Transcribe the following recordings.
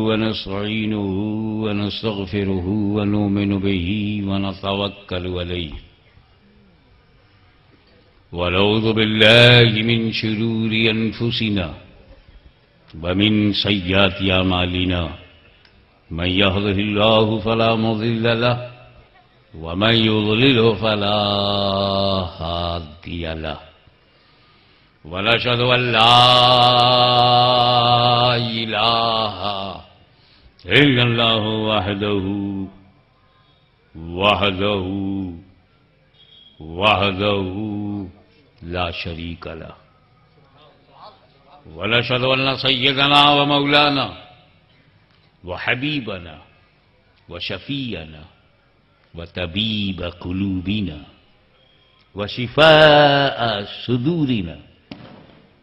ونستعينه ونستغفره ونؤمن به ونتوكل عليه ونعوذ بالله من شرور أنفسنا ومن سيئات أعمالنا من يهده الله فلا مضل له ومن يضلله فلا هادي له ونشهد أن لا إله إلا الله وحده لا شريك له ونشهد أن سيدنا ومولانا وحبيبنا وشفيعنا وطبيب قلوبنا وشفاء صدورنا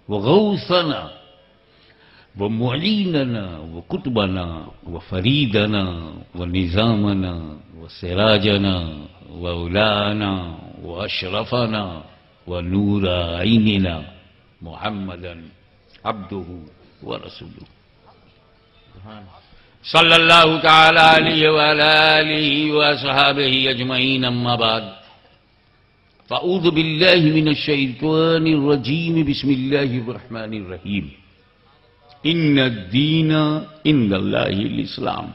وغوثنا ومعيننا وقطبنا وفريدنا ونظامنا وسراجنا وأولانا وأشرفنا ونور عيننا محمدا عبده ورسوله صلى الله تعالى عليه وعلى آله وأصحابه أجمعين أما بعد فأعوذ بالله من الشيطان الرجيم بسم الله الرحمن الرحيم إن الدين عند الله الإسلام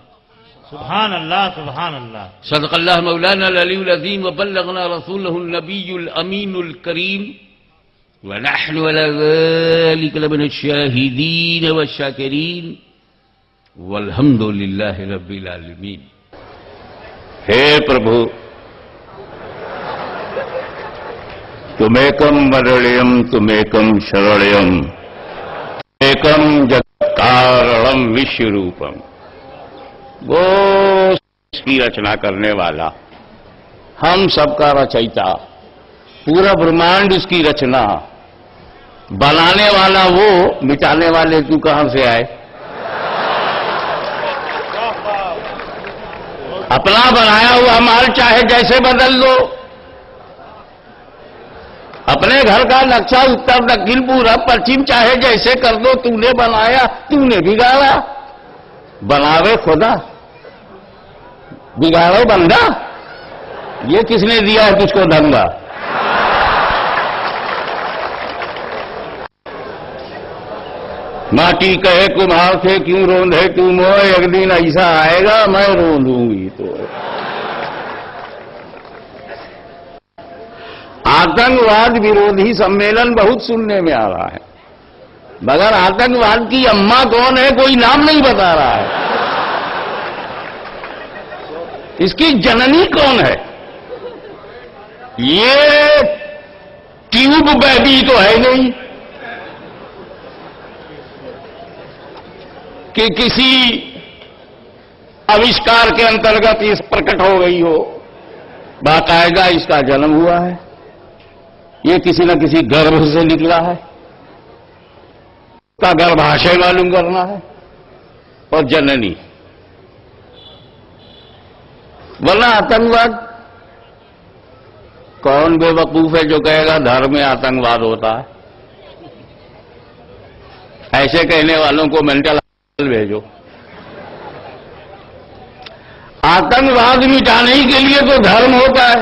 سبحان اللہ سبحان اللہ صدق اللہ مولانا العلی العظیم وبلغنا رسوله النبی الامین الکریم ونحن على ذلك لمن الشاهدين والشاکرین والحمد للہ رب العالمین۔ ہے پربھو تمیکم ورڑیم تمیکم شرڑیم ایکم جگتکارڑم وشروپم، وہ اس کی رچنا کرنے والا، ہم سب کا رچیتا، پورا برہمانڈ اس کی رچنا، بنانے والا وہ، مٹانے والے تو کہاں سے آئے؟ اپنا بنایا ہوا مال چاہے جیسے بدل دو، اپنے گھر کا نقشہ اتر دکن پورب پچھم چاہے جیسے کر دو، تو نے بنایا تو نے بگاڑا، بناوے خدا بگاڑو بندہ، یہ کس نے دیا ہے تجھ کو دھندا؟ ماٹی کہے کمہار سے کیوں روندے تو موئے، ایک دن ایسا آئے گا میں روندوں گی تو۔ آتنکواد ویرودھی سمیلن بہت سننے میں آ رہا ہے، مگر آتنکواد کی اماں کون ہے کوئی نام نہیں بتا رہا ہے، اس کی جننی کون ہے؟ یہ ٹیوب بیبی تو ہے نہیں کہ کسی آوشکار کے انترگت اس پرکٹ ہو گئی ہو، باقاعدہ اس کا جنم ہوا ہے، یہ کسی نہ کسی گربھ سے نکلا ہے، کا گربھاشے معلوم کرنا ہے اور جننی، ورنہ آتنکواد کون بے وقوف ہے جو کہے گا دھرم میں آتنکواد ہوتا ہے؟ ایسے کہنے والوں کو مینٹل بھیجو۔ آتنکواد مٹانے کے لیے تو دھرم ہوتا ہے،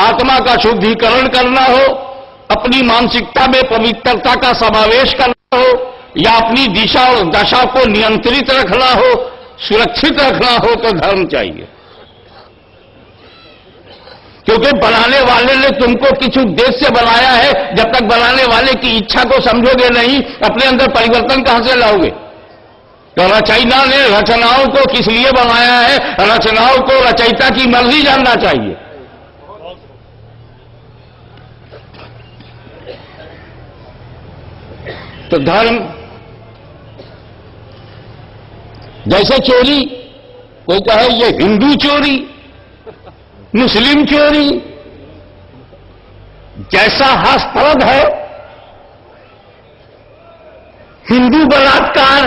آتما کا شدھیکرن کرنا ہو، اپنی مانسکتا میں پوترتا کا سماویش کرنا ہو، یا اپنی دشا اور دشا کو نینترت رکھنا ہو، سرکشت رکھنا ہو تو دھرم چاہیے، کیونکہ بنانے والے نے تم کو کچھ ادیش سے بنایا ہے، جب تک بنانے والے کی اچھا کو سمجھو گے نہیں اپنے اندر پریورتن کہاں سے لاؤ گے؟ تو رچیتا نے رچناؤں کو کس لیے بنایا ہے؟ رچناؤں کو رچیتا کی مرضی جاننا چاہیے۔ تو دھرم جیسے چوری، کوئی کہے یہ ہندو چوری، مسلم چوری، جیسا ہاسپد ہے، ہندو بلاತ್ಕಾರ،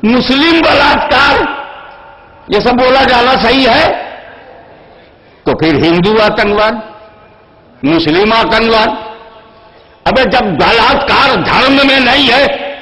مسلم بلاತ್ಕಾರ، یہ سب بولا جانا صحیح ہے؟ تو پھر ہندو آتنکواد، مسلم آتنکواد، ابے جب بلاತ್ಕಾರ دھرم میں نہیں ہے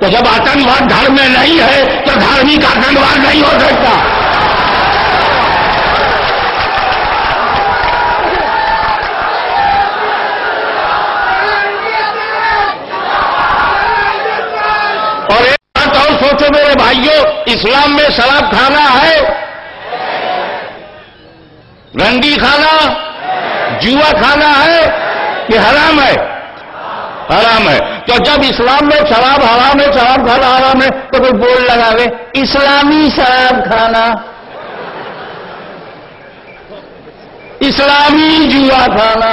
تو جب آتنکواد دھرم میں نہیں ہے تو دھارمک آتنکواد نہیں ہو سکتا۔ اور ایک بات اور سوچو میرے بھائیوں، اسلام میں شراب کھانا ہے، رنڈی کھانا، جوا کھانا ہے کہ حرام ہے؟ حرام ہے۔ تو جب اسلام میں شراب حرام ہے، شراب کھانا حرام ہے، تو کوئی بورڈ لگاوے اسلامی شراب کھانا، اسلامی جوا کھانا۔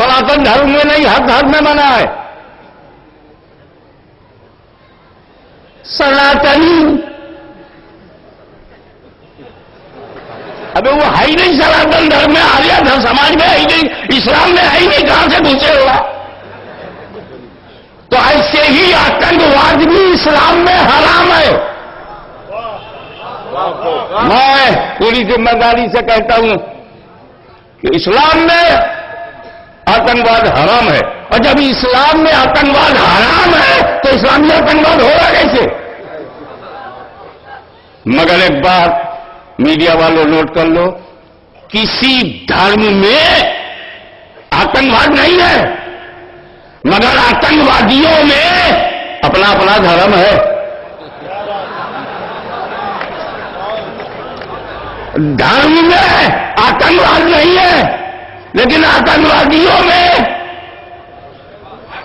سناتن دھرم میں نہیں، ہر دھرم میں منع ہے۔ سناتنی ابھی وہ ہے ہی نہیں، سناتن دھرم میں آریہ دھرم سماج میں ہے ہی نہیں، اسلام میں ہے ہی نہیں، کہاں سے گھسے ہوا؟ تو ایسے ہی آتنکواد بھی اسلام میں حرام ہے۔ میں پوری ذمہ داری سے کہتا ہوں کہ اسلام میں آتنکواد حرام ہے، اور جب اسلام میں آتنکواد حرام ہے تو اسلامی آتنکواد ہوگا کیسے؟ مگر ایک بات میڈیا والوں نوٹ کر لو، کسی دھرم میں آتنکواد نہیں ہے، مگر آتنکوادیوں میں اپنا اپنا دھرم ہے۔ دھرم میں آتنکواد نہیں ہے، لیکن آتنکوادیوں میں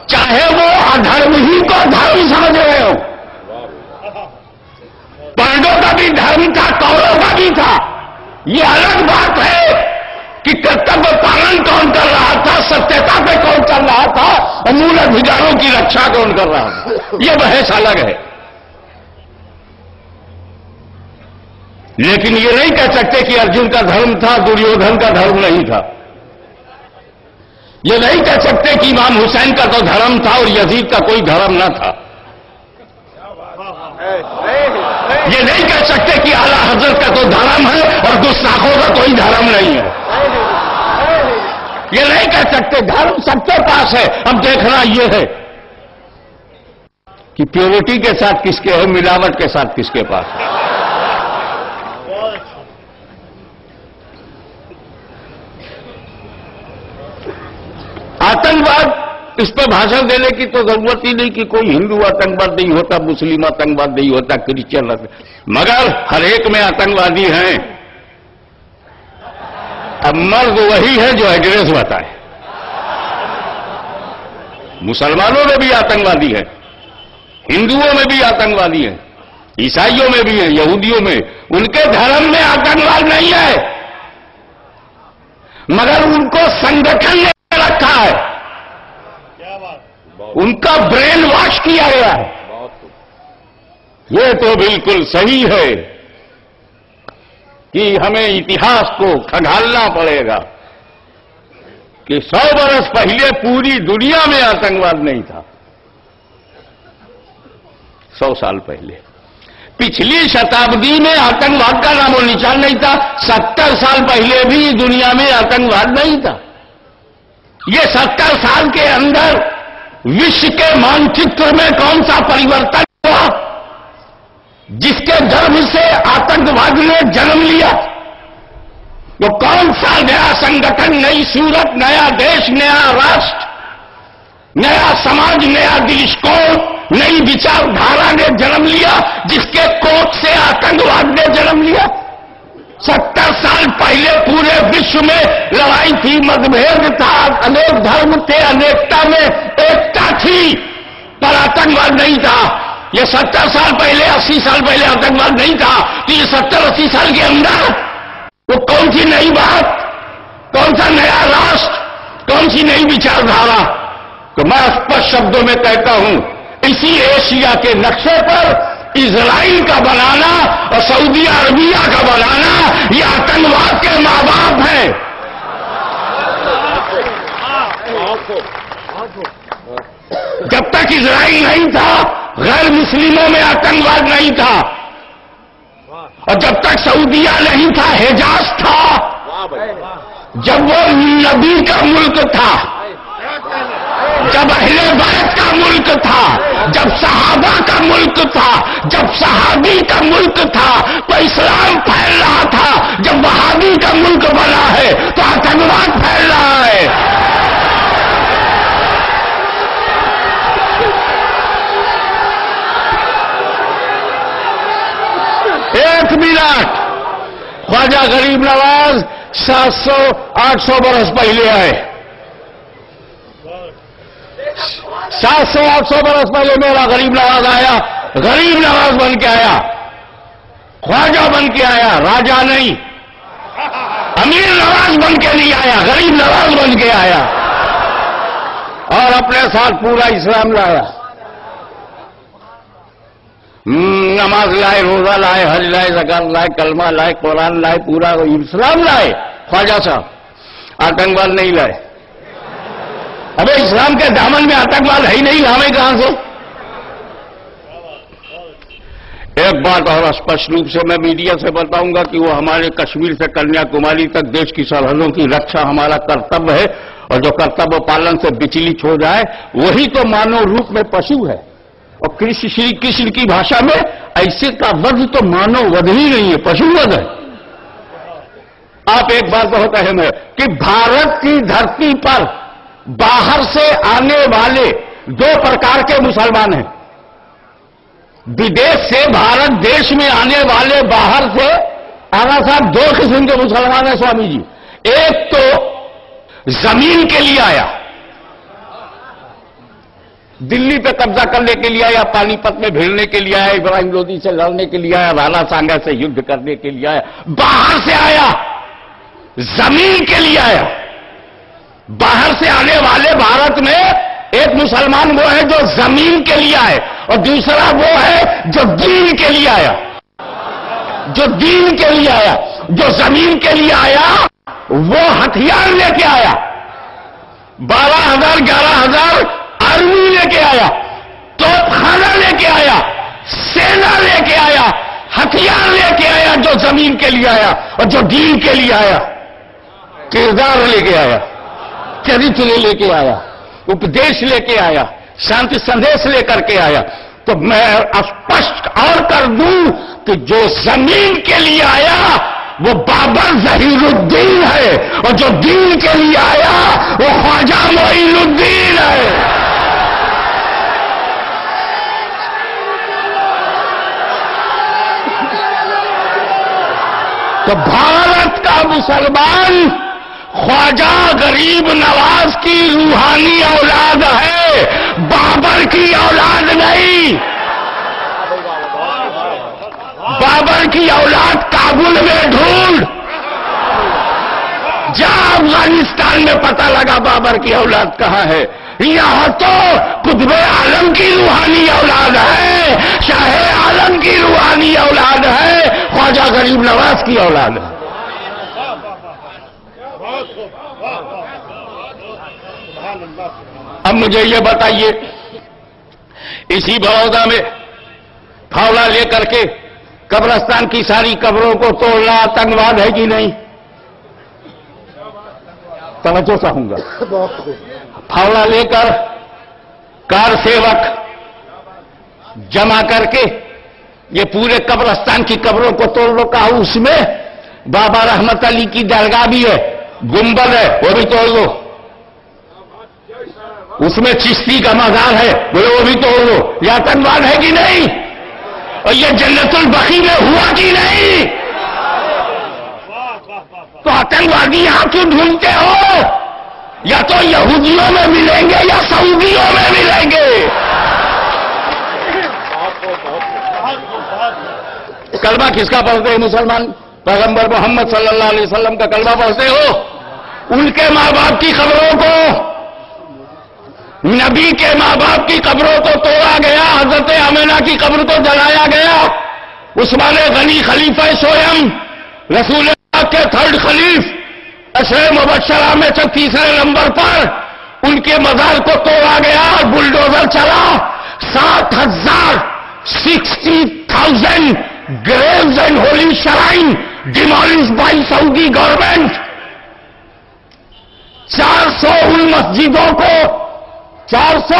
چاہے وہ ادھرم ہی کو دھرم سمجھ رہے ہو، پانڈوں کا بھی دھرم تھا، کوروں کا بھی تھا، یہ الگ بات ہے کہ کرتویہ پالن کون کر رہا تھا، ستیہ پہ کون کر رہا تھا، اور مول ادھیکاروں کی رکشا کون کر رہا تھا، یہ بحث الگ ہے۔ لیکن یہ نہیں کہہ سکتے کہ ارجن کا دھرم تھا، دریودھن کا دھرم نہیں تھا۔ یہ نہیں کہہ سکتے کہ امام حسین کا تو دھرم تھا اور یزید کا کوئی دھرم نہ تھا۔ یہ نہیں کہہ سکتے کہ اعلیٰ حضرت کا تو دھرم ہے اور گستاخوں کا کوئی دھرم نہیں ہے۔ یہ نہیں کہہ سکتے، دھرم سب کے پاس ہے۔ اب دیکھنا یہ ہے کہ پیورٹی کے ساتھ کس کے ہے، ملاوٹ کے ساتھ کس کے پاس ہے۔ آتنکواد، اس پہ بھاشن دینے کی تو ضرورت ہی نہیں کہ کوئی ہندو آتنکواد نہیں ہوتا، مسلم آتنکواد نہیں ہوتا، کرسچن، مگر ہر ایک میں آتنکوادی ہیں۔ اب مرد وہی ہے جو ایڈریس بتائے۔ مسلمانوں میں بھی آتنکوادی ہے، ہندوؤں میں بھی آتنکوادی ہیں، عیسائیوں میں بھی ہیں، یہودیوں میں، ان کے دھرم میں آتنکواد نہیں ہے، مگر ان کو سنگٹھن نے رکھا ہے، ان کا برین واش کیا گیا ہے۔ یہ تو بالکل صحیح ہے کہ ہمیں اتہاس کو کھنگالنا پڑے گا کہ 100 برس پہلے پوری دنیا میں آتنکواد نہیں تھا۔ 100 سال پہلے، پچھلی شتابدی میں آتنکواد کا نام و نشان نہیں تھا۔ 70 سال پہلے بھی دنیا میں آتنکواد نہیں تھا۔ یہ 70 سال کے اندر وشو کے مانچتر میں کون سا پریورتن ہوا جس کے جرم سے آتنکواد نے جنم لیا؟ وہ کون سا نیا سنگٹھن، نئی صورت، نیا دیش، نیا راشٹر، نیا سماج، نیا درشکون، نئی وچار دھارا نے جنم لیا جس کے کوٹ سے آتنکواد نے جنم لیا؟ 70 سال پہلے پورے وشو میں لڑائی تھی، متبھید تھا، انیک دھرم تھے، انیکتا میں ایکتا تھی، پر آتنکواد نہیں تھا۔ یہ 70 سال پہلے، 80 سال پہلے آتنکواد نہیں تھا، تو یہ 70-80 سال کے اندر وہ کون سی نئی بات، کون سا نیا راشٹر، کون سی نئی وچار دھارا؟ تو میں اسپشٹ شبدوں میں کہتا ہوں، اسی ایشیا کے نقشے پر اسرائیل کا بنانا اور سعودی عربیہ کا بنانا، یہ آتنکواد کے ماں باپ ہیں۔ جب تک اسرائیل نہیں تھا، غیر مسلموں میں آتنکواد نہیں تھا، اور جب تک سعودیہ نہیں تھا، حجاز تھا۔ جب وہ نبی کا ملک تھا، جب اہل بیت کا ملک تھا، جب صحابہ کا ملک تھا، جب صحابی کا ملک تھا تو اسلام پھیل رہا تھا. جب وہابی کا ملک بنا ہے تو آتنکواد پھیل رہا ہے. ایک منٹ. خواجہ غریب نواز 700-800 برس پہلے آئے. 700-800 برس پہلے میرا غریب نواز آیا. غریب نواز بن کے آیا، خواجہ بن کے آیا، راجا نہیں. امیر نواز بن کے نہیں آیا، غریب نواز بن کے آیا اور اپنے ساتھ پورا اسلام لایا. نماز لائے، روزہ لائے، حج لائے، زکات لائے، کلمہ لائے، قرآن لائے، پورا اسلام لائے. خواجہ صاحب آتنکواد نہیں لائے. ابے اسلام کے دامن میں آتنکواد ہے ہی نہیں، لائے کہاں سے؟ ایک بات اور اسپشٹ روپ سے میں میڈیا سے بتاؤں گا کہ وہ ہمارے کشمیر سے کنیا کماری تک دیش کی سرحدوں کی رکشا ہمارا کرتویہ ہے، اور جو کرتویہ پالن سے بچلت ہو جائے وہی تو مانو روپ میں پشو ہے. اور شری کرشن کی بھاشا میں ایسے کا وضع تو مانو وضع ہی نہیں ہے، پشو وضع ہے. آپ ایک بات بہت اہم ہے کہ بھارت کی دھرتی پر باہر سے آنے والے دو پرکار کے مسلمان ہیں. بدیش سے بھارت دیش میں آنے والے باہر سے آنا صاحب دو قسم کے مسلمان ہیں سوامی جی. ایک تو زمین کے لیے آیا، دلی پہ قبضہ کرنے کے لیے آیا، پانی پت میں بھیڑنے کے لیے آیا، ابراہیم لودھی سے لڑنے کے لیے آیا، رانا سانگا سے یدھ کرنے کے لیے آیا. باہر سے آیا، زمین کے لیے آیا. باہر سے آنے والے بھارت میں ایک مسلمان وہ ہے جو زمین کے لیے آئے، اور دوسرا وہ ہے جو دین کے لیے آیا. جو دین کے لیے آیا، جو زمین کے لیے آیا وہ ہتھیار لے کے آیا. 12,000 11,000 آرمی لے کے آیا، توپ خانہ لے کے آیا، سینا لے کے آیا، ہتھیار لے کے آیا. جو زمین کے لیے آیا، اور جو دین کے لیے آیا کردار لے کے آیا، چرچ لے کے آیا، اپدیش لے کے آیا، شانتی سندیش لے کر کے آیا. تو میں اسپشٹ اور کر دوں کہ جو زمین کے لیے آیا وہ بابر ظہیر الدین ہے، اور جو دین کے لیے آیا وہ خواجہ معین الدین ہے. تو بھارت کا مسلمان خواجہ غریب نواز کی روحانی اولاد ہے، بابر کی اولاد نہیں. بابر کی اولاد کابل میں ڈھونڈ، جا افغانستان میں پتہ لگا بابر کی اولاد کہاں ہے. یہاں تو قطب عالم کی روحانی اولاد ہے، شاہ عالم کی روحانی اولاد ہے، خواجہ غریب نواز کی اولاد ہے. اب مجھے یہ بتائیے، اسی بڑودہ میں پھاوڑا لے کر کے قبرستان کی ساری قبروں کو توڑنا آتنکواد ہے کہ نہیں؟ توجہ چاہوں گا. پھاوڑا لے کر کار سیوک جمع کر کے یہ پورے قبرستان کی قبروں کو توڑ لو. کہا اس میں بابا رحمت علی کی درگاہ بھی ہے، گنبد ہے، وہ بھی توڑ لو. اس میں چشتی کا مزار ہے، بولے وہ بھی توڑ لو. یہ آتنکواد ہے کہ نہیں؟ اور یہ جنت البقیع میں ہوا کہ نہیں؟ تو آتنکوادی یہاں کیوں ڈھونڈتے ہو؟ یا تو یہودیوں میں ملیں گے یا سعودیوں میں ملیں گے. کلمہ کس کا پڑھتے ہیں مسلمان؟ پیغمبر محمد صلی اللہ علیہ وسلم کا کلمہ پڑھتے ہو. ان کے ماں باپ کی قبروں کو، نبی کے ماں باپ کی قبروں کو توڑا گیا، حضرت آمنہ کی قبر کو جلایا گیا. عثمان غنی خلیفہ سوئم، رسول اللہ کے تھرڈ خلیف، عشرہ مبشرہ میں سے تیسرے نمبر پر ان کے مزار کو توڑا گیا اور بلڈوزر چلا. 60,000 graves and holy shrine demolished by Saudi government. 400 ان مسجدوں کو 400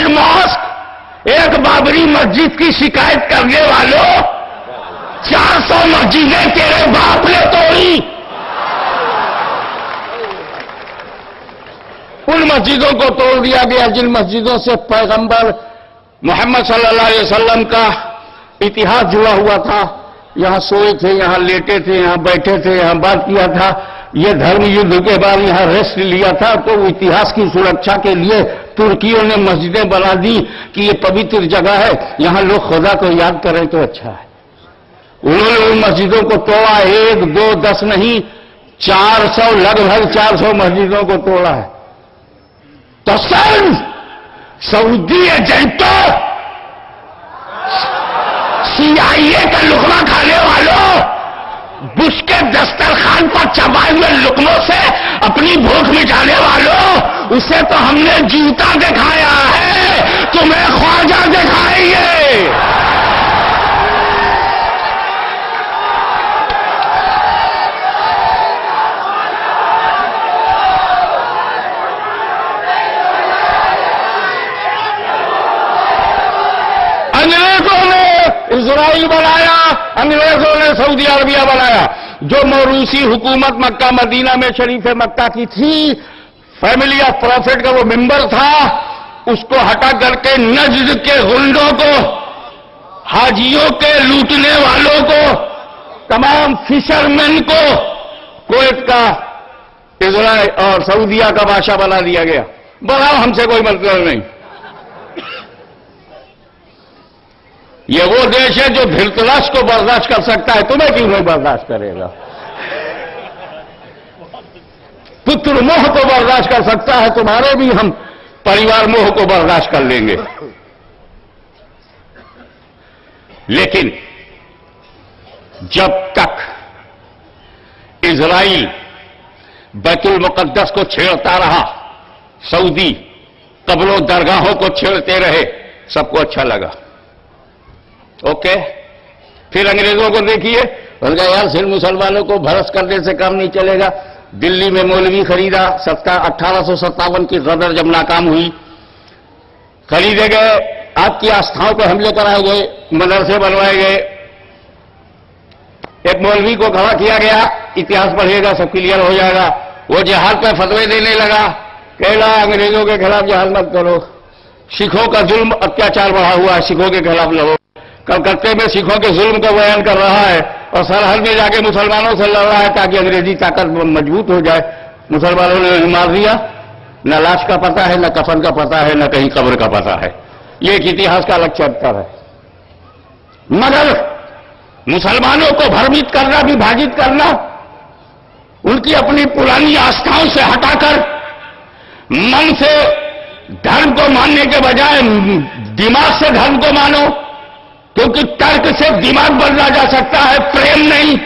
ماسک، ایک بابری مسجد کی شکایت کرنے والوں، 400 مسجدیں تیرے باپ نے توڑی۔ ان مسجدوں کو توڑ دیا گیا جن مسجدوں سے پیغمبر محمد صلی اللہ علیہ وسلم کا اتحاد جڑا ہوا تھا۔ یہاں سوئے تھے، یہاں لیٹے تھے، یہاں بیٹھے تھے، یہاں بات کیا تھا۔ یہ دھرم یدھ کے بعد یہاں ریسٹ لیا تھا، تو اتہاس کی سرکشا کے لیے ترکیوں نے مسجدیں بنا دی کہ یہ پوتر جگہ ہے، یہاں لوگ خدا کو یاد کریں تو اچھا ہے۔ انہوں نے ان مسجدوں کو توڑا، 1 2 10 نہیں، 400 لگ بھگ 400 مسجدوں کو توڑا ہے۔ تو صرف سعودی ایجنٹوں، CIA کا لقمہ کھانے والوں، بش کے دسترخوان پر چبائے ہوئے لقموں سے اپنی بھوک مٹانے والوں، اسے تو ہم نے جوتا دکھایا ہے، تمہیں خواجہ دکھائیں گے۔ انگریزوں نے اسرائیل بنایا، انگریزوں نے سعودی عربیہ بنایا۔ جو موروثی حکومت مکہ مدینہ میں شریف مکہ کی تھی، فیملی آف پروفٹ کا وہ ممبر تھا، اس کو ہٹا کر کے نجد کے غنڈوں کو، حاجیوں کے لوٹنے والوں کو، تمام فشرمین کو کویت کا، اسرائیل اور سعودیہ کا بادشاہ بنا دیا گیا۔ بناؤ، ہم سے کوئی مطلب نہیں۔ یہ وہ دیش ہے جو دھرتراش کو برداشت کر سکتا ہے، تمہیں کیوں نہیں برداشت کرے گا؟ پتر موہ کو برداشت کر سکتا ہے، تمہارے بھی ہم پریوار موہ کو برداشت کر لیں گے۔ لیکن جب تک اسرائیل بیت المقدس کو چھیڑتا رہا، سعودی قبر و درگاہوں کو چھیڑتے رہے، سب کو اچھا لگا۔ اوکے، پھر انگریزوں کو دیکھیے، ان کا یار صرف مسلمانوں کو بھرس کرنے سے کام نہیں چلے گا۔ دلی میں مولوی خریدا، 1857 کی غدر جب ناکام ہوئی، خریدے گئے، آپ کی آستھاؤں پہ حملے کرائے گئے، مدرسے بنوائے گئے، ایک مولوی کو کھڑا کیا گیا، اتہاس پڑھے گا سب کلیئر ہو جائے گا۔ وہ جہاد پہ فتوے دینے لگا، کہنا انگریزوں کے خلاف جہاد مت کرو، سکھوں کا ظلم اتیاچار بڑھا ہوا ہے، سکھوں کے خلاف لڑو۔ کلکتے میں سکھوں کے ظلم کا بیان کر رہا ہے اور سرحد میں جا کے مسلمانوں سے لڑ رہا ہے تاکہ انگریزی طاقت مضبوط ہو جائے۔ مسلمانوں نے مار دیا، نہ لاش کا پتہ ہے، نہ کفن کا پتہ ہے، نہ کہیں قبر کا پتہ ہے۔ یہ ایک اتہاس کا الگ چیپٹر ہے۔ مگر مسلمانوں کو بھرمت کرنا، وبھاجت کرنا، ان کی اپنی پرانی آستھاؤں سے ہٹا کر من سے دھرم کو ماننے کے بجائے دماغ سے دھرم کو مانو، کیونکہ ترک سے دماغ بدلا جا سکتا ہے، پریم نہیں۔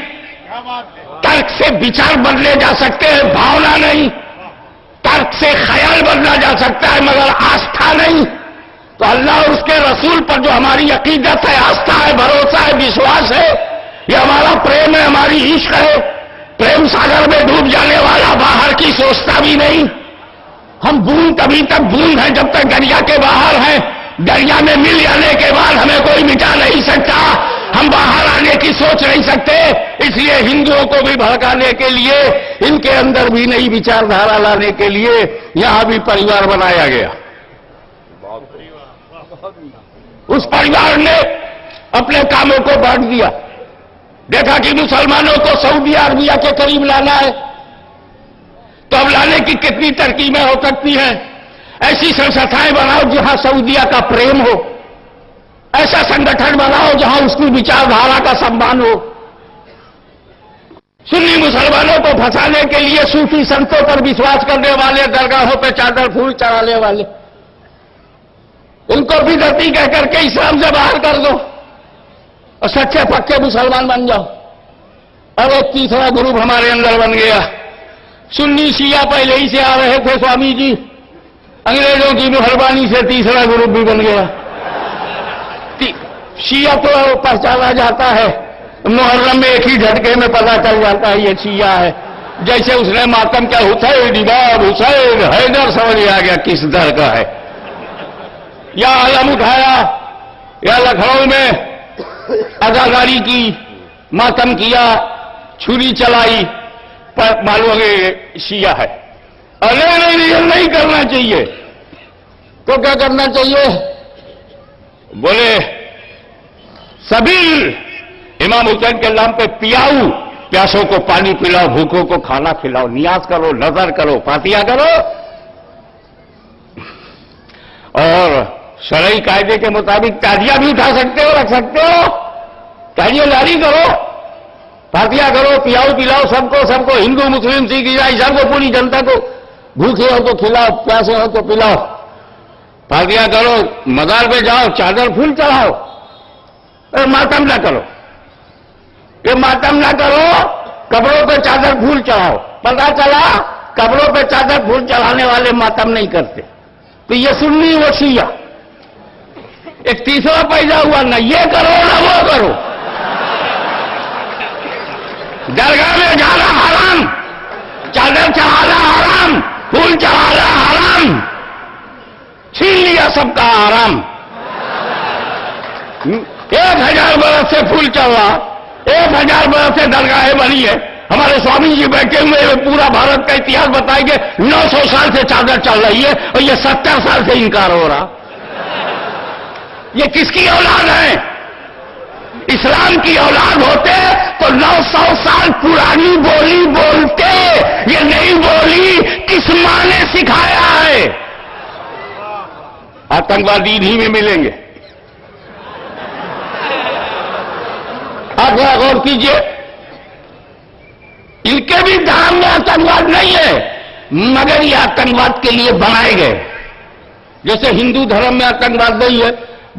ترک سے وچار بدلے جا سکتے ہیں، بھاونا نہیں۔ ترک سے خیال بدلا جا سکتا ہے، مگر آستھا نہیں۔ تو اللہ اور اس کے رسول پر جو ہماری عقیدت ہے، آستھا ہے، بھروسہ ہے، وشواس ہے، یہ ہمارا پریم ہے، ہماری عشق ہے۔ پریم ساگر میں ڈوب جانے والا باہر کی سوچتا بھی نہیں۔ ہم بوند تبھی تک بوند ہیں جب تک دریا کے باہر ہیں، دریا میں مل جانے کے بعد ہمیں کوئی مٹا نہیں سکتا، ہم باہر آنے کی سوچ نہیں سکتے۔ اس لیے ہندوؤں کو بھی بھڑکانے کے لیے، ان کے اندر بھی نئی وچار دھارا لانے کے لیے یہاں بھی پریوار بنایا گیا۔ اس پریوار نے اپنے کاموں کو بانٹ دیا، دیکھا کہ مسلمانوں کو سعودی عربیہ کے قریب لانا ہے، تو اب لانے کی کتنی ترکیبیں ہو سکتی ہیں۔ ایسی سنستھائیں بناؤ جہاں سعودیہ کا پریم ہو، ایسا سنگٹھن بناؤ جہاں اس کی وچار دھارا کا سمان ہو۔ سنی مسلمانوں کو پھنسانے کے لیے صوفی سنتوں پر وشواس کرنے والے، درگاہوں پہ چادر پھول چڑھانے والے، ان کو بدعتی کہہ کر کے اسلام سے باہر کر دو اور سچے پکے مسلمان بن جاؤ۔ اور ایک تیسرا گروپ ہمارے اندر بن گیا، سنی شیعہ پہلے ہی سے آ رہے تھے سوامی جی، انگریزوں کی مہربانی سے تیسرا گروپ بھی بن گیا۔ شیعہ تو پہچانا جاتا ہے، محرم میں ایک ہی جھٹکے میں پتہ چل جاتا ہے یہ شیعہ ہے۔ جیسے اس نے ماتم کیا حسین امام حسین حیدر سمجھ آ گیا کس در کا ہے. یا علم اٹھایا یا لکھنؤ میں اداکاری کی، ماتم کیا، چھری چلائی، پر معلوم ہے شیعہ ہے. نہیں نہیں کرنا چاہیے. تو کیا کرنا چاہیے؟ بولے سبیل امام حسین کے نام پہ پیاؤ، پیاسوں کو پانی پلاؤ، بھوکوں کو کھانا کھلاؤ، نیاز کرو، نظر کرو، فاتحہ کرو، اور شرعی قاعدے کے مطابق تعزیہ بھی اٹھا سکتے ہو، رکھ سکتے ہو، تعزیہ جاری کرو، فاتحہ کرو، پیاؤ پلاؤ سب کو، ہندو مسلم سکھ عیسائی سب کو، پوری جنتا کو، بھوکے ہو تو کھلاؤ، پیاسے ہو تو پلاؤ، فاتحہ کرو، مزار پہ جاؤ، چادر پھول چڑھاؤ، ماتم نہ کرو. یہ ماتم نہ کرو، قبروں پہ چادر پھول چڑھاؤ. پتہ چلا قبروں پہ چادر پھول چڑھانے والے ماتم نہیں کرتے. تو یہ سنی وہ شیعہ. ایک تیسرا پیدا ہوا، نہ یہ کرو نہ وہ کرو. درگاہ میں جانا حرام، چادر چڑھانا حرام، پھول چڑھانا حرام، چھین لیا سب کا حرام. 1000 برس سے پھول چل رہا، 1000 برس سے درگاہیں بنی ہے. ہمارے سوامی جی بیٹھے ہوئے پورا بھارت کا اتہاس بتائیں گے. 900 سال سے چادر چل رہی ہے اور یہ 70 سال سے انکار ہو رہا. یہ کس کی اولاد ہے؟ اسلام کی اولاد ہوتے تو 900 سال پرانی بولی بولتے. یہ نئی بولی کس ماں نے سکھایا ہے؟ آتنکوادی انہی میں ملیں گے. آپ غور کیجئے، ان کے بھی دھرم میں آتنکواد نہیں ہے، مگر یہ آتنکواد کے لیے بنائے گئے. جیسے ہندو دھرم میں آتنکواد نہیں ہے،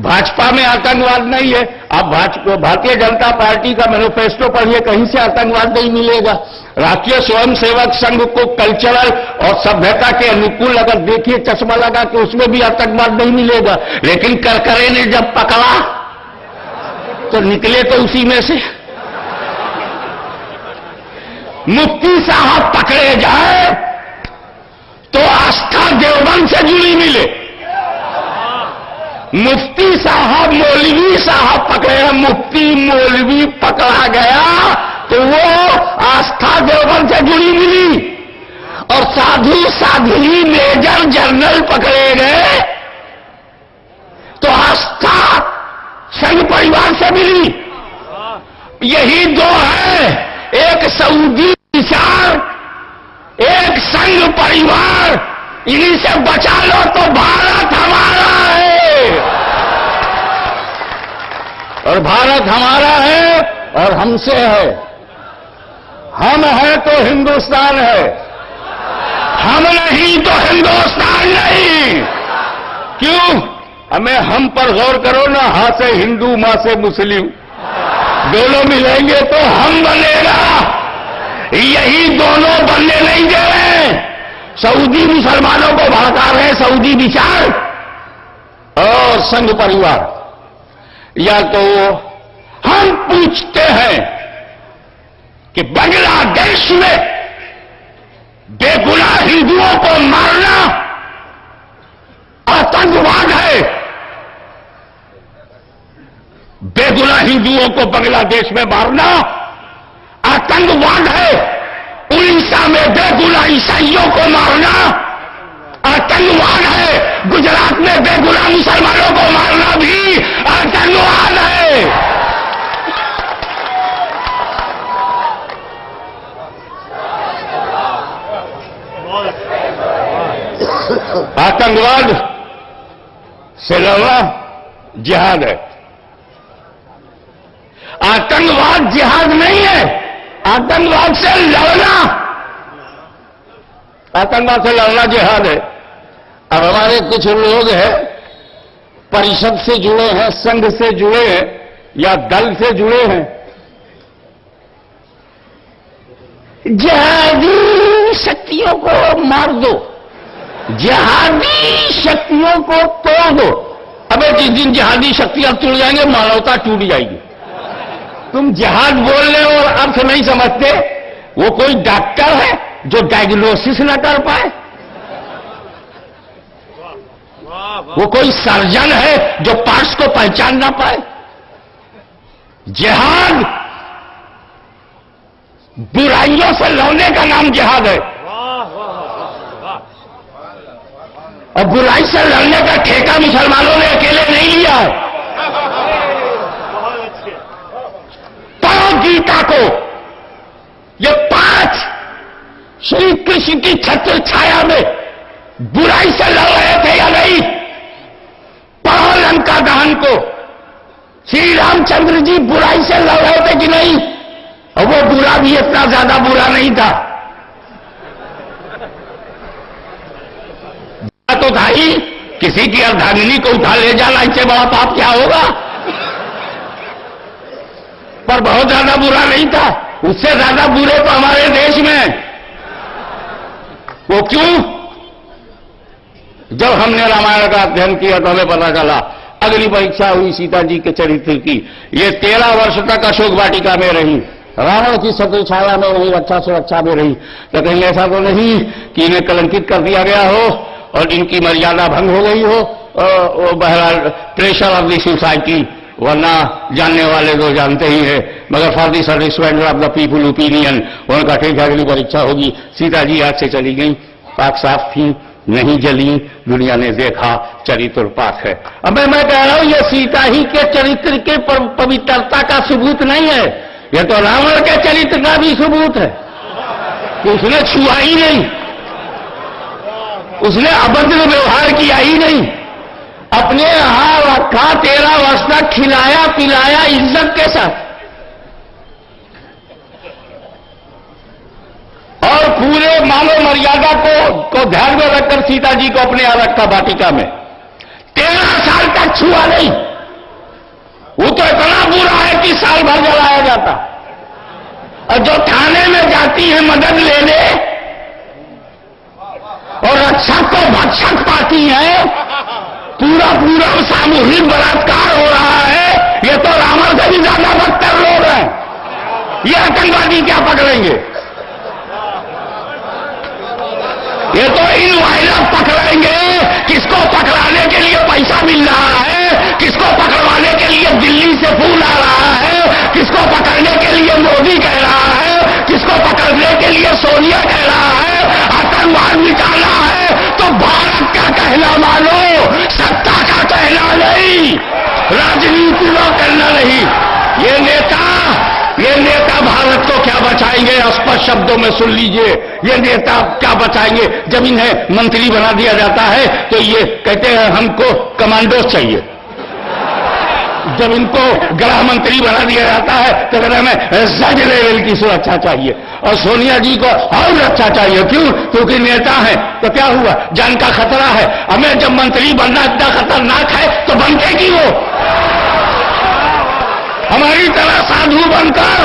بھاجپا میں آتنکواد نہیں ہے. آپ بھارتیہ جنتا پارٹی کا مینیفیسٹو پڑھیے، کہیں سے آتنکواد نہیں ملے گا. راشٹریہ سوئم سیوک سنگھ کو کلچرل اور سبھیتا کے انوکول اگر دیکھیے چشمہ لگا کہ اس میں بھی آتنکواد نہیں ملے گا. لیکن کرکرے نے جب پکڑا تو نکلے تو اسی میں سے. مفتی صاحب پکڑے جائے تو آستھا دیوبند سے جڑی ملے. مفتی صاحب مولوی صاحب پکڑے ہیں، مفتی مولوی پکڑا گیا تو وہ آستھا دیوبند سے جڑی ملی. اور سادھو سادھی میجر جنرل پکڑے گئے تو آستھا سنگھ پریوار سے ملی. یہی دو ہے، ایک سعودی وچار، ایک سنگھ پریوار. انہی سے بچا لو تو بھارت ہمارا ہے، اور بھارت ہمارا ہے اور ہم سے ہے. ہم ہیں تو ہندوستان ہے، ہم نہیں تو ہندوستان نہیں. کیوں؟ ہمیں ہم پر غور کرو نا. ہاں سے ہندو، ماں سے مسلم، دونوں ملیں گے تو ہم بنے گا. یہی دونوں بننے نہیں دے رہے. سعودی مسلمانوں کو بھڑکا رہے، سعودی وچار اور سنگھ پریوار. یا تو ہم پوچھتے ہیں کہ بنگلہ دیش میں بے گناہ ہندوؤں کو مارنا آتنکواد ہے. بے گناہ ہندوؤں کو بنگلہ دیش میں مارنا آتنکواد ہے. اڑیسہ میں بے گناہ عیسائیوں کو مارنا آتنکواد ہے. گجرات میں بے گناہ مسلمانوں کو مارنا بھی آتنکواد ہے. آتنکواد سے لڑنا جہاد ہے. آتنکواد جہاد نہیں ہے، آتنکواد سے لڑنا، آتنکواد سے لڑنا جہاد ہے. اب ہمارے کچھ لوگ ہیں پریشد سے جڑے ہیں، سنگھ سے جڑے ہیں یا دل سے جڑے ہیں. جہادی شکتیوں کو مار دو، جہادی شکتیوں کو توڑ دو. ابے جس دن جہادی شکتیاں ٹوٹ جائیں گے مانوتا ٹوٹ جائے گی. تم جہاد بول رہے ہو اور ارتھ نہیں سمجھتے. وہ کوئی ڈاکٹر ہے جو ڈائگنوسس نہ کر پائے؟ وہ کوئی سرجن ہے جو پارٹس کو پہچان نہ پائے؟ جہاد برائیوں سے لڑنے کا نام جہاد ہے، اور برائی سے لڑنے کا ٹھیکہ مسلمانوں نے اکیلے نہیں لیا ہے۔ پڑھو گیتا کو، یہ 5 شری کرشن کی چھتر چھایا میں برائی سے لڑ رہے تھے یا نہیں؟ پڑھو لنکا دہن کو، شری رام چندر جی برائی سے لڑ رہے تھے کہ نہیں؟ اور وہ برا بھی اتنا زیادہ برا نہیں تھا، تو تھا ہی کسی کی اردھاگنی کو اٹھا لے جانا، اس سے بڑا پاپ کیا ہوگا؟ پر بہت زیادہ برا نہیں تھا، اس سے زیادہ برے تو ہمارے دیش میں ہیں۔ وہ کیوں؟ جب ہم نے رامائن کا ادھین کیا تو ہمیں پتا چلا، اگلی پریچھا ہوئی سیتا جی کے چرتر کی، یہ 13 ورش تک اشوک واٹیکا میں رہی، راون کی چھتر چھایا میں رہی، رکشا سرکشا میں رہی، تو کہیں ایسا تو نہیں کہ انہیں کلنکت کر دیا گیا ہو اور ان کی مریادہ بھنگ ہو گئی ہو؟ بہرحال پریشر آف دی سوسائٹی، ورنہ جاننے والے تو جانتے ہی ہیں، مگر for the servicement of the people opinion ان کا ٹھیک اگلی پریچھا ہوگی۔ سیتا جی ہاتھ سے چلی گئیں، پاک صاف تھیں، نہیں جلی، دنیا نے دیکھا چریتر پاک ہے۔ اب میں کہہ رہا ہوں یہ سیتا ہی کے چریتر کے پوترتا کا ثبوت نہیں ہے، یہ تو راون کے چریتر کا بھی ثبوت ہے کہ اس نے چھوا ہی نہیں، اس نے ابدر ویوہار کیا ہی نہیں، اپنے یہاں رکھا 13 ورش تک، کھلایا پلایا عزت کے ساتھ، اور پورے مانو مریادہ کو دھیان میں رکھ کر سیتا جی کو اپنے یہاں رکھا واٹیکا میں، 13 سال تک چھوا نہیں۔ وہ تو اتنا برا ہے کہ سال بھر جلایا جاتا، اور جو تھانے میں جاتی ہے مدد لینے اور رکشک کو بھکشک پاتی ہے، پورا ساموہک بلاತ್ಕಾರ ہو رہا ہے، یہ تو راون سے بھی زیادہ بدتر لوگ ہیں، یہ آتنکوادی کیا پکڑیں گے؟ یہ تو ان وائرس پکڑیں گے، کس کو پکڑانے کے لیے پیسہ مل رہا ہے، کس کو پکڑوانے کے لیے دلی سے پھول آ رہا ہے، کس کو پکڑنے کے لیے مودی کہہ رہا ہے، کس کو پکڑنے کے لیے سونیا کہہ رہا ہے، آتنکواد مٹانا ہے تو بھارت کا کہنا مانو، ستا کا کہنا نہیں، راجنیتی کا کرنا نہیں۔ یہ نیتا بھارت کو کیا بچائیں گے؟ اسپشٹ شبدوں میں سن لیجئے، یہ نیتا کیا بچائیں گے؟ جب انہیں منتری بنا دیا جاتا ہے تو یہ کہتے ہیں ہم کو کمانڈوز چاہیے، جب ان کو گرہ منتری بنا دیا جاتا ہے تو کہتے ہیں زج لیول کی سرکشا چاہیے، اور سونیا جی کو اور رکشا چاہیے۔ کیوں؟ کیونکہ نیتا ہے تو کیا ہوا؟ جان کا خطرہ ہے، ہمیں جب منتری بننا اتنا خطرناک ہے تو بنتے کی وہ ہماری طرح سادھو بن کر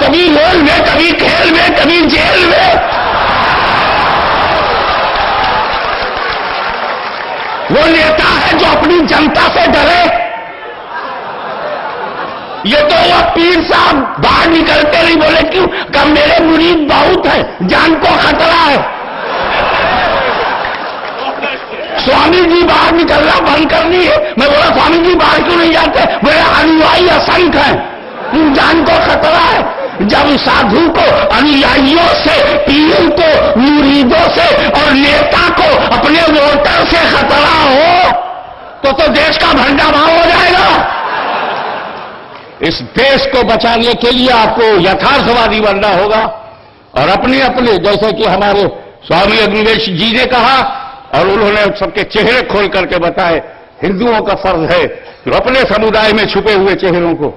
کبھی رول میں، کبھی کھیل میں، کبھی جیل میں، وہ نیتا ہے جو اپنی جنتا سے ڈرے۔ یہ تو وہ پیر صاحب باہر نکلتے نہیں بولے کیوں کہ میرے مرید بہت ہے، جان کو خطرہ ہے۔ سوامی جی باہر نکلنا بند کرنی ہے، میں بولا سوامی جی باہر کیوں نہیں جاتے؟ میرے انویائی اسنکھ ہیں، جان کو خطرہ ہے۔ جب سادھو کو، انویائیوں سے، پیر کو، مریدوں سے اور نیتا کو اپنے ووٹر سے خطرہ ہو تو دیش کا بھنڈا بھاؤ ہو جائے گا۔ اس دیش کو بچانے کے لیے آپ کو یتھارتھوادی بننا ہوگا، اور اپنے جیسے کہ ہمارے سوامی اگنیویش جی نے کہا، اور انہوں نے سب کے چہرے کھول کر کے بتائے، ہندوؤں کا فرض ہے کہ اپنے سمودائے میں چھپے ہوئے چہروں کو،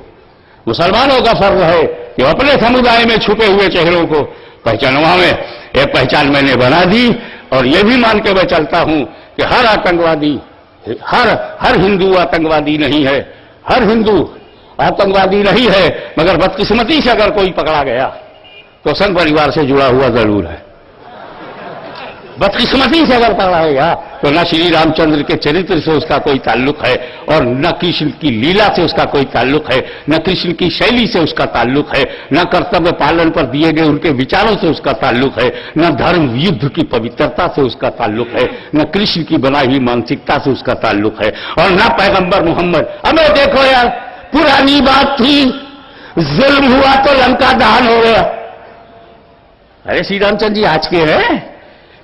مسلمانوں کا فرض ہے کہ اپنے سمودائے میں چھپے ہوئے چہروں کو پہچانوا میں ایک پہچان میں نے بنا دی، اور یہ بھی مان کے میں چلتا ہوں کہ ہر آتنکوادی، ہر ہندو آتنکوادی نہیں ہے، ہر ہندو آتنکوادی نہیں ہے، مگر بدقسمتی سے اگر کوئی پکڑا گیا تو سنگھ پریوار سے جڑا ہوا ضرور ہے۔ بدقسمتی سے اگر پڑھا ہے تو نہ شری رام چندر کے چرتر سے اس کا کوئی تعلق ہے، اور نہ کرشن کی لیلا سے اس کا کوئی تعلق ہے، نہ کرشن کی شیلی سے اس کا تعلق ہے، نہ کرتویہ پالن پر دیے گئے ان کے وچاروں سے اس کا تعلق ہے، نہ دھرم یدھ کی پوترتا سے اس کا تعلق ہے، نہ کرشن کی بنائی ہوئی مانسکتا سے اس کا تعلق ہے، اور نہ پیغمبر محمد۔ ہمیں دیکھو یار، پرانی بات تھی، ظلم ہوا تو لنکا دہن ہو گیا۔ ارے شری رام چندر جی آج کے ہیں،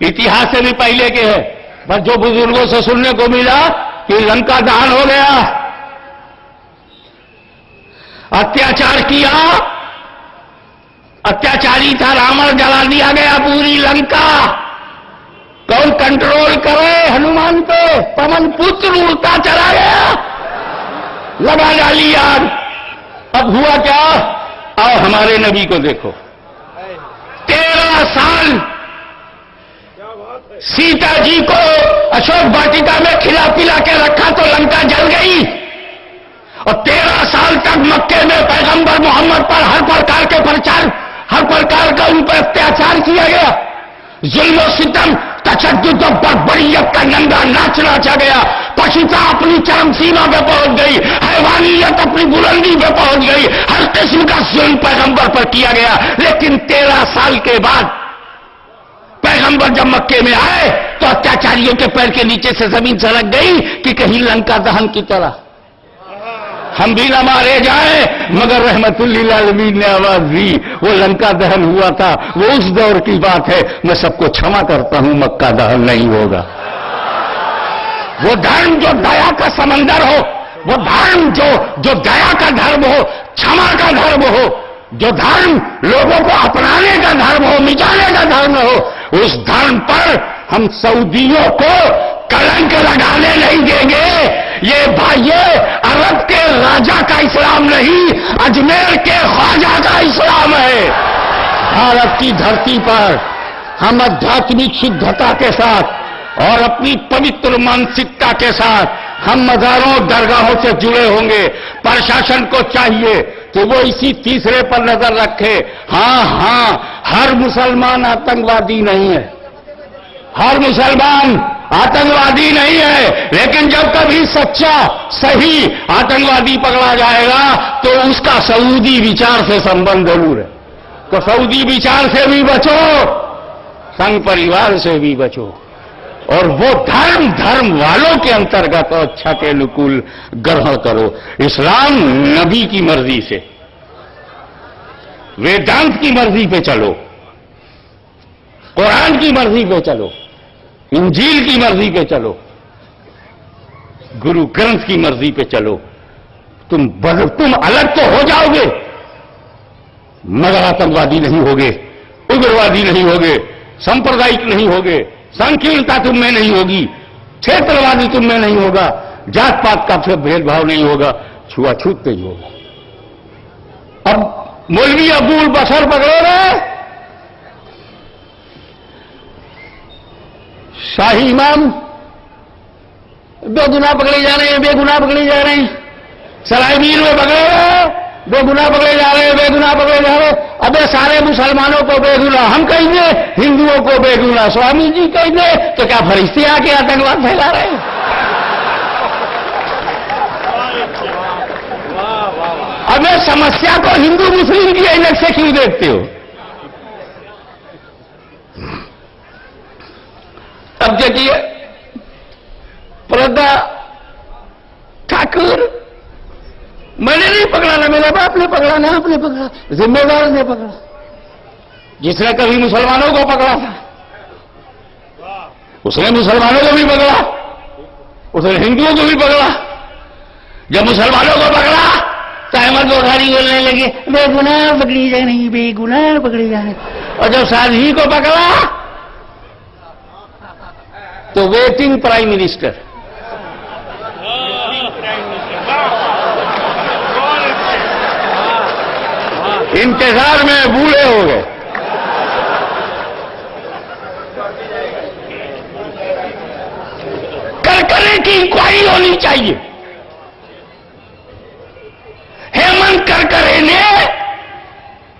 اتہاس سے بھی پہلے کے ہیں، پر جو بزرگوں سے سننے کو ملا کہ لنکا دہن ہو گیا، اتیاچار کیا، اتیاچاری تھا راون، جلا دیا گیا پوری لنکا۔ کون کنٹرول کرے ہنومان پہ؟ پون پتر اڑتا چلا گیا، لگا ڈالی آگ۔ اب ہوا کیا؟ اور ہمارے نبی کو دیکھو، 13 سال سیتا جی کو اشوک واٹکا میں کھلا پلا کے رکھا تو لنکا جل گئی، اور 13 سال تک مکے میں پیغمبر محمد پر ہر پرکار کے پرچار، ہر پرکار کا ان پر اتیاچار کیا گیا، ظلم و ستم، تشدد و بربریت کا ننگا ناچ ناچا گیا، پشتا اپنی چرم سیما پہ پہنچ گئی، حیوانیت اپنی بلندی پہ پہنچ گئی، ہر قسم کا ظلم پیغمبر پر کیا گیا۔ لیکن 13 سال کے بعد پیغمبر جب مکے میں آئے تو اتیاچاریوں کے پیر کے نیچے سے زمین سرک گئی کہ کہیں لنکا دہن کی طرح ہم بھی نہ مارے جائیں، مگر رحمت للعالمین نے آواز دی، وہ لنکا دہن ہوا تھا، وہ اس دور کی بات ہے، میں سب کو چھما کرتا ہوں، مکہ دہن نہیں ہوگا۔ وہ دھرم جو دیا کا سمندر ہو، وہ دھرم جو دیا کا دھرم ہو، چھما کا دھرم ہو، جو دھرم لوگوں کو اپنانے کا دھرم ہو، مٹانے کا دھرم ہو، اس دھرم پر ہم سعودیوں کو کلنک لگانے نہیں دیں گے۔ یہ بھائیے، عرب کے راجا کا اسلام نہیں، اجمیر کے خواجہ کا اسلام ہے۔ بھارت کی دھرتی پر ہم آدھیاتمک شدھتا کے ساتھ اور اپنی پوتر مانسکتا کے ساتھ ہم مزاروں درگاہوں سے جڑے ہوں گے۔ پرشاسن کو چاہیے کہ وہ اسی تیسرے پر نظر رکھے۔ ہاں، ہر مسلمان آتنکوادی نہیں ہے، ہر مسلمان آتنکوادی نہیں ہے، لیکن جب کبھی سچا صحیح آتنکوادی پکڑا جائے گا تو اس کا سعودی وچار سے سمبند ضرور ہے۔ تو سعودی وچار سے بھی بچو، سنگ پریوار سے بھی بچو، اور وہ دھرم والوں کے انترگت اور اچھا کے نکول گرہن کرو۔ اسلام نبی کی مرضی سے، ویدانت کی مرضی پہ چلو، قرآن کی مرضی پہ چلو، انجیل کی مرضی پہ چلو، گرو گرنتھ کی مرضی پہ چلو۔ تم الگ تو ہو جاؤ گے مگر آتنکوادی نہیں ہوگے، اگروادی نہیں ہوگے، سمپردائک نہیں ہوگے، سنکیرنتا تم میں نہیں ہوگی، چھیتروادی تم میں نہیں ہوگا، جات پات کا پھر بھید بھاؤ نہیں ہوگا، چھوا چھوت نہیں ہوگا۔ اب مولوی ابو البشر پکڑے رہے، شاہی امام بے گناہ پکڑے جا رہے ہیں، بے گناہ پکڑے جا رہے ہیں، سرائے میر میں پکڑے رہے، بے گناہ پکڑے جا رہے ہیں، بے گناہ پکڑے جا رہے ہیں۔ ابے سارے مسلمانوں کو بے گناہ ہم کہیں گے، ہندوؤں کو بے گناہ سوامی جی کہیں گے، تو کیا فرشتے آ کے آتنکواد پھیلا رہے ہیں؟ ابے سمسیا کو ہندو مسلم کی اینک سے کیوں دیکھتے ہو؟ اب دیکھیے، پردہ ٹھاکر میں نے نہیں پکڑا، نہ میرے باپ نے پکڑا، نہ آپ نے پکڑا، ذمہ دار نے پکڑا، جس نے کبھی مسلمانوں کو پکڑا تھا اس نے مسلمانوں کو بھی پکڑا، اس نے ہندوؤں کو بھی پکڑا۔ جب مسلمانوں کو پکڑا تو احمد بخاری بولنے لگے بے گناہ پکڑی جائے نہیں، بے گناہ پکڑی جائے، اور جب سادھی کو پکڑا تو ویٹنگ پرائم منسٹر۔ انتظار میں بوڑھے ہو گئے۔ کرکرے کی انکوائری ہونی چاہیے۔ ہیمنت کرکرے نے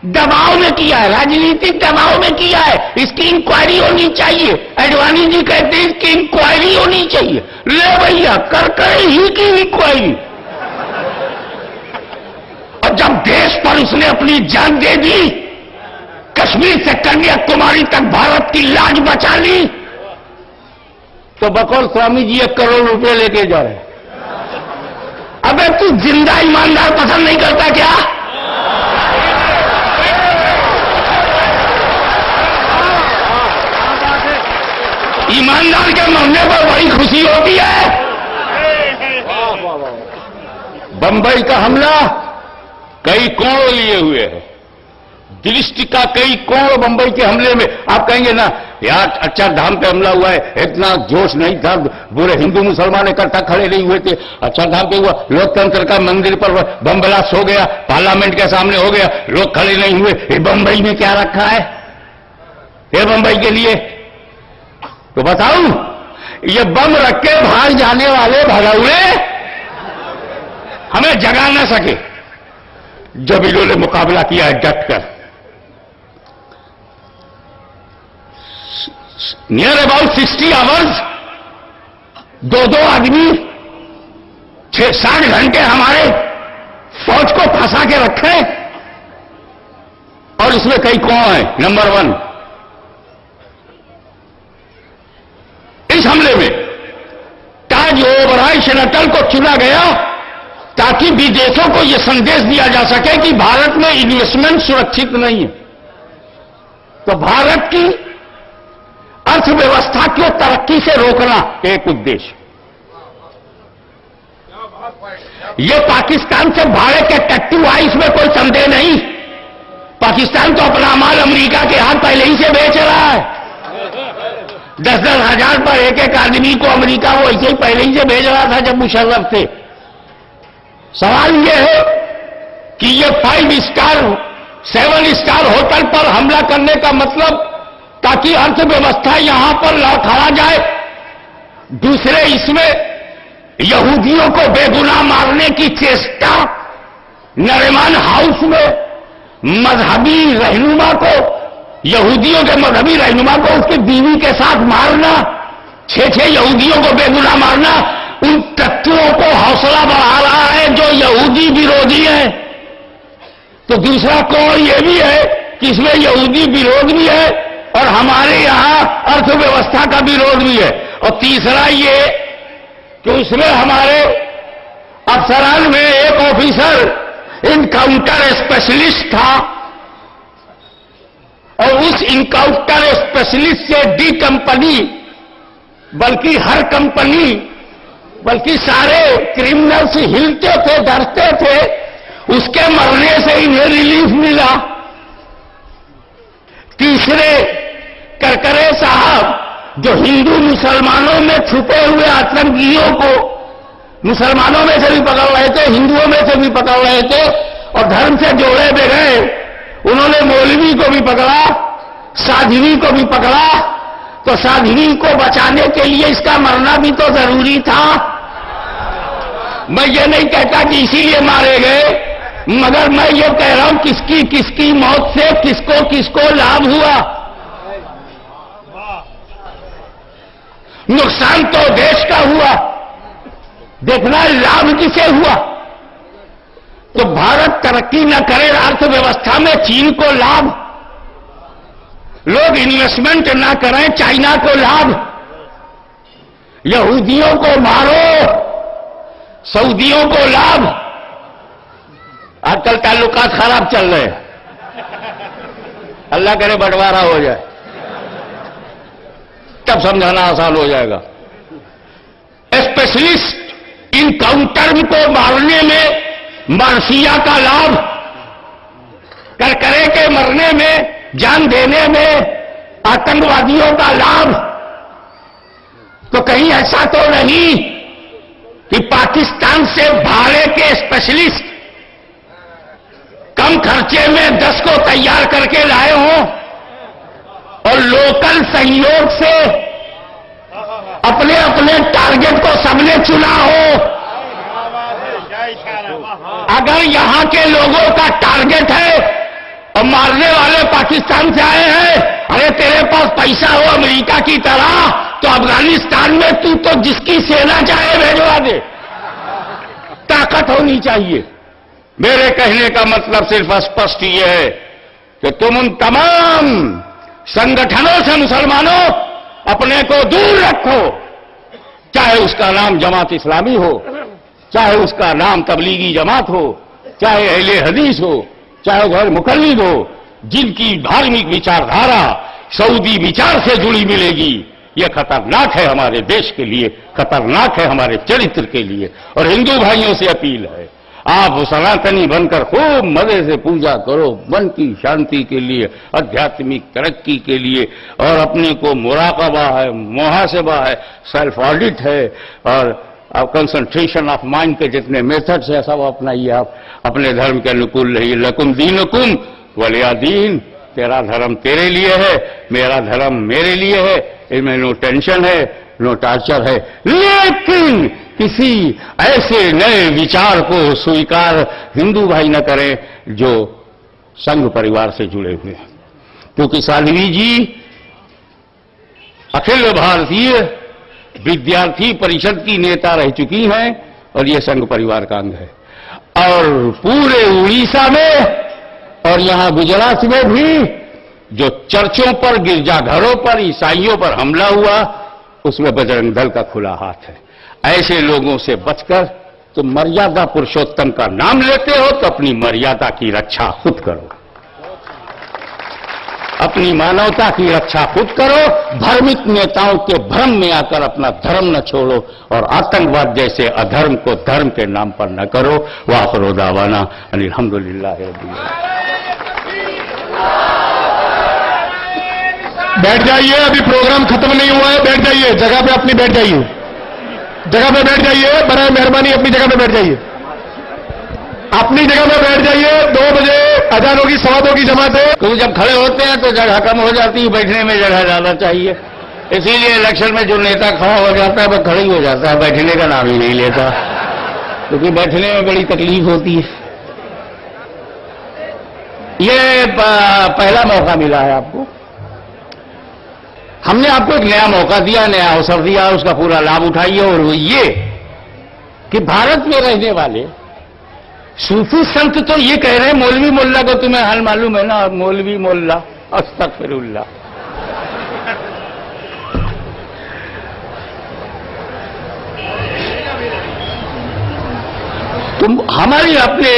دباؤ میں کیا ہے، راجنیتک دباؤ میں کیا ہے، اس کی انکوائری ہونی چاہیے۔ اڈوانی جی کہتے ہیں اس کی انکوائری ہونی چاہیے، لے بھیا کر ہی کی انکوائری۔ اور جب دیش پر اس نے اپنی جان دے دی، کشمیر سے کنیا کماری تک بھارت کی لاج بچا لی، تو بقول سوامی جی 1 کروڑ روپے لے کے جا رہے۔ ابے تو زندہ ایماندار پسند نہیں کرتا کیا؟ ایماندار کے مرنے پر بڑی خوشی ہوتی ہے۔ بمبئی کا حملہ کئی کروڑ لیے ہوئے ہیں، درشٹی کا کئی کروڑ بمبئی کے حملے میں۔ آپ کہیں گے نا یار اچھا دھام پہ حملہ ہوا ہے، اتنا جوش نہیں تھا، پورے ہندو مسلمان اکٹھا کھڑے نہیں ہوئے تھے، اچھا دھام پہ ہوا، لوکتنتر کا مندر پر بم بلاسٹ ہو گیا، پارلیمنٹ کے سامنے ہو گیا، لوگ کھڑے نہیں ہوئے۔ یہ بمبئی میں کیا رکھا ہے؟ یہ بمبئی کے لیے تو بتاؤں، یہ بم رکھ کے بھاگ جانے والے بھگوڑے ہمیں جگا نہ سکے جب انہوں نے مقابلہ کیا ہے ڈٹ کر۔ نیئر اباؤٹ 60 آورز، 2 آدمی 60 گھنٹے ہمارے فوج کو پھنسا کے رکھے، اور اس میں کئی کون ہیں؟ نمبر 1 اس حملے میں تاج اوبرائے اٹل کو چنا گیا تاکہ بدیشوں کو یہ سندیش دیا جا سکے کہ بھارت میں انویسٹمنٹ سرکشت نہیں ہے۔ تو بھارت کی ارتھ ویوستھا کو ترقی سے روکنا ایک ادیش۔ یہ پاکستان سے بھاڑے کے ٹٹو آئے، اس میں کوئی سندے نہیں۔ پاکستان تو اپنا مال امریکہ کے ہاتھ پہلے ہی سے بیچ رہا ہے، 10-10 ہزار پر ایک آدمی کو امریکہ وہ ایسے ہی پہلے ہی سے بھیج رہا تھا جب مشرف تھے۔ سوال یہ ہے کہ یہ 5 اسٹار 7 اسٹار ہوٹل پر حملہ کرنے کا مطلب تاکہ ارتھ ویوستھا یہاں پر لوٹایا جائے، دوسرے اس میں یہودیوں کو بے گناہ مارنے کی چیسٹا، نریمان ہاؤس میں مذہبی رہنما کو، یہودیوں کے مذہبی رہنما کو اس کی بیوی کے ساتھ مارنا، 6 یہودیوں کو بے گناہ مارنا، ان تتووں کو حوصلہ بڑھا رہا ہے جو یہودی ورودھی ہیں۔ تو دوسرا کون یہ بھی ہے کہ اس میں یہودی وروଧ بھی ہے اور ہمارے یہاں ارتھ ویوستھا کا وروଧ بھی ہے، اور تیسرا یہ کہ اس میں ہمارے افسران میں ایک آفیسر انکاؤنٹر اسپیشلسٹ تھا، اور اس انکاؤنٹر اسپیشلسٹ سے ڈی کمپنی، بلکہ ہر کمپنی، بلکہ سارے کرمنلز ہلتے تھے، ڈرتے تھے، اس کے مرنے سے انہیں ریلیف ملا۔ تیسرے کرکرے صاحب جو ہندو مسلمانوں میں چھپے ہوئے آتنکیوں کو مسلمانوں میں سے بھی پکڑ رہے تھے، ہندوؤں میں سے بھی پکڑ رہے تھے، اور دھرم سے جوڑے بغیر انہوں نے مولوی کو بھی پکڑا، سادھوی کو بھی پکڑا، تو سادھوی کو بچانے کے لیے اس کا مرنا بھی تو ضروری تھا۔ میں یہ نہیں کہتا کہ اسی لیے مارے گئے، مگر میں یہ کہہ رہا ہوں کس کی موت سے کس کو لابھ ہوا؟ نقصان تو دیش کا ہوا، دیکھنا لابھ کسے ہوا؟ تو بھارت ترقی نہ کرے ارتھ ویوستھا میں، چین کو لابھ، لوگ انویسٹمنٹ نہ کریں، چائنا کو لابھ، یہودیوں کو مارو، سعودیوں کو لابھ۔ آج کل تعلقات خراب چل رہے ہیں، اللہ کرے بٹوارا ہو جائے تب سمجھانا آسان ہو جائے گا۔ اسپیشلسٹ انکاؤنٹر کو مارنے میں مارسیا کا لابھ، کرکرے کے مرنے میں، جان دینے میں آتنکوادیوں کا لابھ۔ تو کہیں ایسا تو نہیں کہ پاکستان سے بھاڑے کے اسپیشلسٹ کم خرچے میں 10 کو تیار کر کے لائے ہوں اور لوکل سہیوگ سے اپنے ٹارگٹ کو سب نے چنا ہو۔ اگر یہاں کے لوگوں کا ٹارگٹ ہے اور مارنے والے پاکستان سے آئے ہیں. ارے تیرے پاس پیسہ ہو امریکہ کی طرح تو افغانستان میں تو جس کی سینا چاہے بھیجوا دے. طاقت ہونی چاہیے. میرے کہنے کا مطلب صرف اسپشٹ یہ ہے کہ تم ان تمام سنگٹھنوں سے مسلمانوں اپنے کو دور رکھو، چاہے اس کا نام جماعت اسلامی ہو، چاہے اس کا نام تبلیغی جماعت ہو، چاہے اہل حدیث ہو، چاہے غیر مقلد ہو، جن کی دھارمک وچاردھارا سعودی وچار سے جڑی ملے گی. یہ خطرناک ہے ہمارے دیش کے لیے، خطرناک ہے ہمارے چرتر کے لیے. اور ہندو بھائیوں سے اپیل ہے، آپ سناتنی بن کر خوب مزے سے پوجا کرو، من کی شانتی کے لیے، آدھیاتمک ترقی کے لیے، اور اپنے کو مراقبہ ہے، محاسبہ ہے، سیلف آڈٹ ہے، اور کنسنٹریشن آف مائنڈ کے جتنے میتھڈس ہیں سب اپنائیے. آپ اپنے دھرم کے انوکول رہیے. لکم دینکم ولی دین. تیرا دھرم تیرے لیے ہے، میرا دھرم میرے لیے ہے. اس میں نو ٹینشن ہے، نو ٹارچر ہے. لیکن کسی ایسے نئے وچار کو سویکار ہندو بھائی نہ کریں جو سنگھ پریوار سے جڑے ہوئے ہیں. کیونکہ سادھوی جی اکھل بھارتیہ ودیارتھی پریشد کی نیتا رہ چکی ہیں اور یہ سنگھ پریوار کا انگ ہے. اور پورے اڑیسہ میں اور یہاں گجرات میں بھی جو چرچوں پر، گرجا گھروں پر عیسائیوں پر حملہ ہوا اس میں بجرنگ دل کا کھلا ہاتھ ہے. ایسے لوگوں سے بچ کر تم مریادا پرشوتم کا نام لیتے ہو تو اپنی مریادا کی رکشا خود کرو، اپنی مانوتا کی رکشا خود کرو. دھرمک نیتاؤں کے بھرم میں آ کر اپنا دھرم نہ چھوڑو اور آتنکواد جیسے ادھرم کو دھرم کے نام پر نہ کرو. وآخر دعوانا ان الحمدللہ رب العالمین. بیٹھ جائیے، ابھی پروگرام ختم نہیں ہوا ہے. بیٹھ جائیے جگہ پہ، اپنی بیٹھ جائیے، جگہ پہ بیٹھ جائیے. برائے مہربانی اپنی جگہ پہ بیٹھ جائیے، اپنی جگہ پہ بیٹھ جائیے. 2 بجے اذان ہوگی، سوادوں کی جماعت ہے. کیونکہ جب کھڑے ہوتے ہیں تو جگہ کم ہو جاتی ہے، بیٹھنے میں جگہ زیادہ چاہیے. اسی لیے الیکشن میں جو نیتا کھڑا ہو جاتا ہے وہ کھڑا ہی ہو جاتا ہے، بیٹھنے کا نام ہی نہیں لیتا، کیونکہ بیٹھنے میں بڑی تکلیف ہوتی ہے. یہ پہلا موقع ملا ہے آپ کو. ہم نے آپ کو ایک نیا موقع دیا، نیا اوسر دیا، اس کا پورا لابھ اٹھائیے. اور وہ یہ کہ بھارت میں رہنے والے صوفی سنت تو یہ کہہ رہے ہیں، مولوی ملا کو تمہیں حال معلوم ہے نا، مولوی ملا استغفر اللہ. تم ہماری اپنے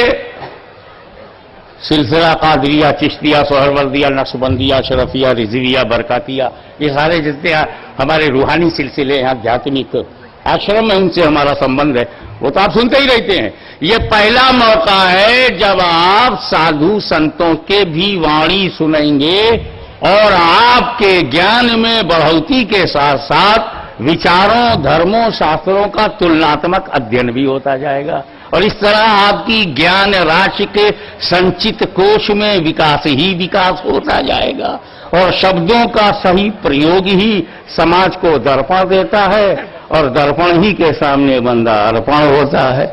سلسلہ قادریہ، چشتیہ، سہروردیہ، نقشبندیہ، اشرفیہ، رضویہ، برکاتیہ، یہ سارے جتنے ہمارے روحانی سلسلے ہیں، آدھیاتمک آشرم میں ان سے ہمارا سمبند ہے، وہ تو آپ سنتے ہی رہتے ہیں. یہ پہلا موقع ہے جب آپ سادھو سنتوں کے بھی وانی سنیں گے اور آپ کے گیان میں بڑھوتی کے ساتھ ساتھ وچاروں، دھرموں، شاستروں کا تلناتمک ادھین بھی ہوتا جائے گا. اور اس طرح آپ کی گیان راش کے سنچت کوش میں وکاس ہی وکاس ہوتا جائے گا. اور شبدوں کا صحیح پریوگ ہی سماج کو درپن دیتا ہے اور درپن ہی کے سامنے بندہ ارپن ہوتا ہے.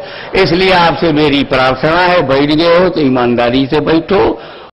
اس لیے آپ سے میری پرارتھنا ہے، بیٹھ گئے ہو تو ایمانداری سے بیٹھو